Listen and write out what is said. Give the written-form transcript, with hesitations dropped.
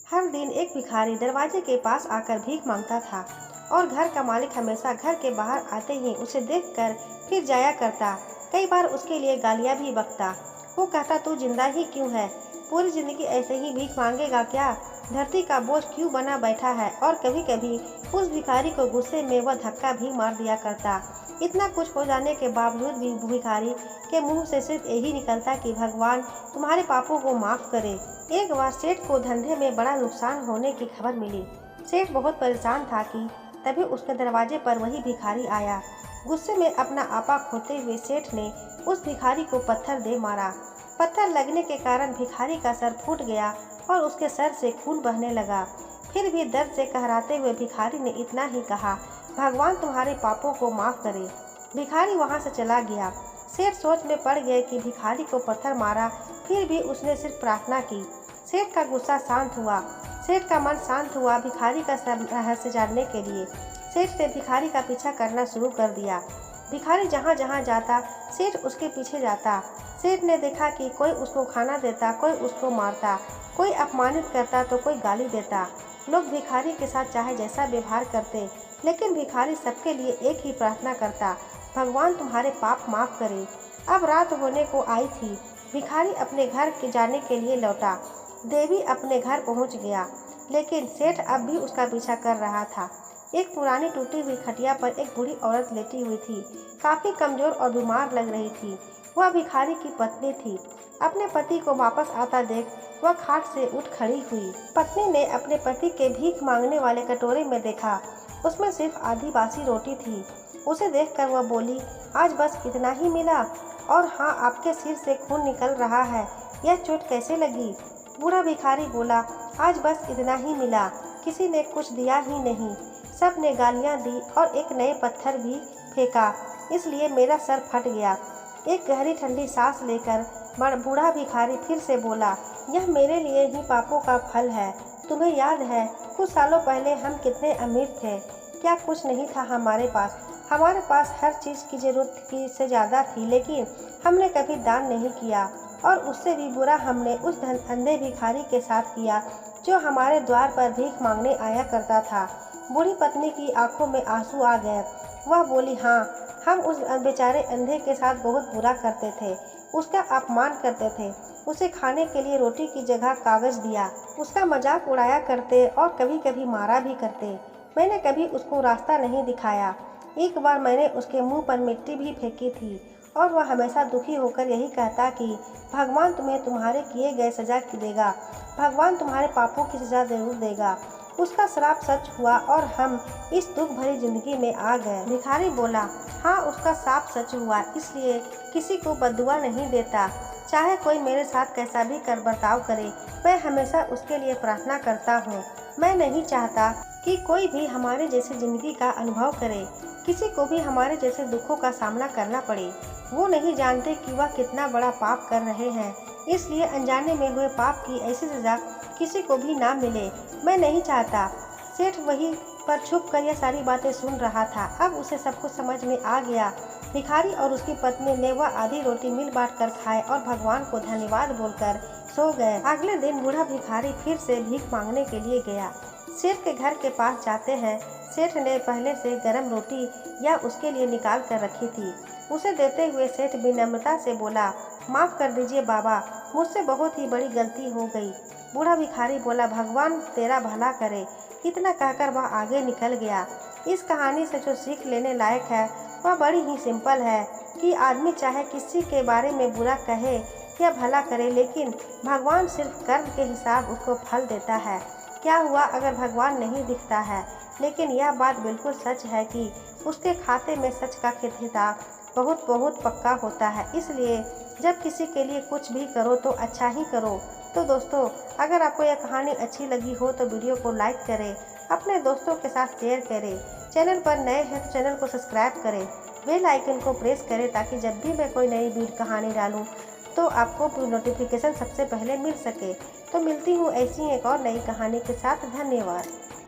हर दिन एक भिखारी दरवाजे के पास आकर भीख मांगता था और घर का मालिक हमेशा घर के बाहर आते ही उसे देखकर फिर जाया करता। कई बार उसके लिए गालियां भी बकता। वो कहता, तू जिंदा ही क्यों है? पूरी जिंदगी ऐसे ही भीख मांगेगा क्या? धरती का बोझ क्यों बना बैठा है? और कभी कभी उस भिखारी को गुस्से में वह धक्का भी मार दिया करता। इतना कुछ हो जाने के बावजूद भी भिखारी के मुंह से सिर्फ यही निकलता कि भगवान तुम्हारे पापों को माफ करे। एक बार सेठ को धंधे में बड़ा नुकसान होने की खबर मिली। सेठ बहुत परेशान था कि तभी उसके दरवाजे पर वही भिखारी आया। गुस्से में अपना आपा खोते हुए सेठ ने उस भिखारी को पत्थर दे मारा। पत्थर लगने के कारण भिखारी का सर फूट गया और उसके सर से खून बहने लगा। फिर भी दर्द से कहराते हुए भिखारी ने इतना ही कहा, भगवान तुम्हारे पापों को माफ करे। भिखारी वहां से चला गया। सेठ सोच में पड़ गए कि भिखारी को पत्थर मारा, फिर भी उसने सिर्फ प्रार्थना की। सेठ का गुस्सा शांत हुआ। सेठ का मन शांत हुआ भिखारी का रहस्य जानने के लिए। सेठ ने भिखारी का पीछा करना शुरू कर दिया। भिखारी जहाँ जहाँ जाता सेठ उसके पीछे जाता। सेठ ने देखा कि कोई उसको खाना देता, कोई उसको मारता, कोई अपमानित करता तो कोई गाली देता। लोग भिखारी के साथ चाहे जैसा व्यवहार करते, लेकिन भिखारी सबके लिए एक ही प्रार्थना करता, भगवान तुम्हारे पाप माफ करे। अब रात होने को आई थी। भिखारी अपने घर के जाने के लिए लौटा। देवी अपने घर पहुंच गया, लेकिन सेठ अब भी उसका पीछा कर रहा था। एक पुरानी टूटी हुई खटिया पर एक बूढ़ी औरत लेटी हुई थी। काफी कमजोर और बीमार लग रही थी। वह भिखारी की पत्नी थी। अपने पति को वापस आता देख वह खाट से उठ खड़ी हुई। पत्नी ने अपने पति के भीख मांगने वाले कटोरे में देखा, उसमें सिर्फ आधी बासी रोटी थी। उसे देखकर वह बोली, आज बस इतना ही मिला? और हाँ, आपके सिर से खून निकल रहा है, यह चोट कैसे लगी? बूढ़ा भिखारी बोला, आज बस इतना ही मिला, किसी ने कुछ दिया ही नहीं। सब ने गालियां दी और एक नए पत्थर भी फेंका, इसलिए मेरा सर फट गया। एक गहरी ठंडी सांस लेकर बूढ़ा भिखारी फिर से बोला, यह मेरे लिए ही पापों का फल है। तुम्हें याद है कुछ सालों पहले हम कितने अमीर थे? क्या कुछ नहीं था हमारे पास? हमारे पास हर चीज़ की ज़रूरत की से ज़्यादा थी, लेकिन हमने कभी दान नहीं किया। और उससे भी बुरा हमने उस अंधे भिखारी के साथ किया जो हमारे द्वार पर भीख मांगने आया करता था। बूढ़ी पत्नी की आंखों में आंसू आ गए। वह बोली, हाँ, हम उस बेचारे अंधे के साथ बहुत बुरा करते थे, उसका अपमान करते थे, उसे खाने के लिए रोटी की जगह कागज दिया, उसका मजाक उड़ाया करते और कभी कभी मारा भी करते। मैंने कभी उसको रास्ता नहीं दिखाया। एक बार मैंने उसके मुंह पर मिट्टी भी फेंकी थी और वह हमेशा दुखी होकर यही कहता कि भगवान तुम्हें तुम्हारे किए गए सजा देगा, भगवान तुम्हारे पापों की सजा जरूर देगा। उसका श्राप सच हुआ और हम इस दुख भरी जिंदगी में आ गए। भिखारी बोला, हाँ, उसका श्राप सच हुआ, इसलिए किसी को बद्दुआ नहीं देता। चाहे कोई मेरे साथ कैसा भी कर बर्ताव करे, मैं हमेशा उसके लिए प्रार्थना करता हूँ। मैं नहीं चाहता कि कोई भी हमारे जैसी जिंदगी का अनुभव करे, किसी को भी हमारे जैसे दुखों का सामना करना पड़े। वो नहीं जानते कि वह कितना बड़ा पाप कर रहे हैं, इसलिए अनजाने में हुए पाप की ऐसी सजा किसी को भी ना मिले। मैं नहीं चाहता। सेठ वहीं पर छुप कर यह सारी बातें सुन रहा था। अब उसे सब कुछ समझ में आ गया। भिखारी और उसकी पत्नी ने वह आधी रोटी मिल बांट कर खाए और भगवान को धन्यवाद बोलकर सो गए। अगले दिन बूढ़ा भिखारी फिर से भीख मांगने के लिए गया। सेठ के घर के पास जाते हैं। सेठ ने पहले से गर्म रोटी या उसके लिए निकाल कर रखी थी। उसे देते हुए सेठ विनम्रता से बोला, माफ़ कर दीजिए बाबा, मुझसे बहुत ही बड़ी गलती हो गई। बूढ़ा भिखारी बोला, भगवान तेरा भला करे। इतना कहकर वह आगे निकल गया। इस कहानी से जो सीख लेने लायक है वह बड़ी ही सिंपल है कि आदमी चाहे किसी के बारे में बुरा कहे या भला करे, लेकिन भगवान सिर्फ कर्म के हिसाब उसको फल देता है। क्या हुआ अगर भगवान नहीं दिखता है, लेकिन यह बात बिल्कुल सच है कि उसके खाते में सच का हिसाब बहुत बहुत पक्का होता है। इसलिए जब किसी के लिए कुछ भी करो तो अच्छा ही करो। तो दोस्तों, अगर आपको यह कहानी अच्छी लगी हो तो वीडियो को लाइक करें, अपने दोस्तों के साथ शेयर करें। चैनल पर नए हैं तो चैनल को सब्सक्राइब करें, बेल आइकन को प्रेस करें ताकि जब भी मैं कोई नई वीडियो कहानी डालूं तो आपको नोटिफिकेशन सबसे पहले मिल सके। तो मिलती हूँ ऐसी एक और नई कहानी के साथ। धन्यवाद।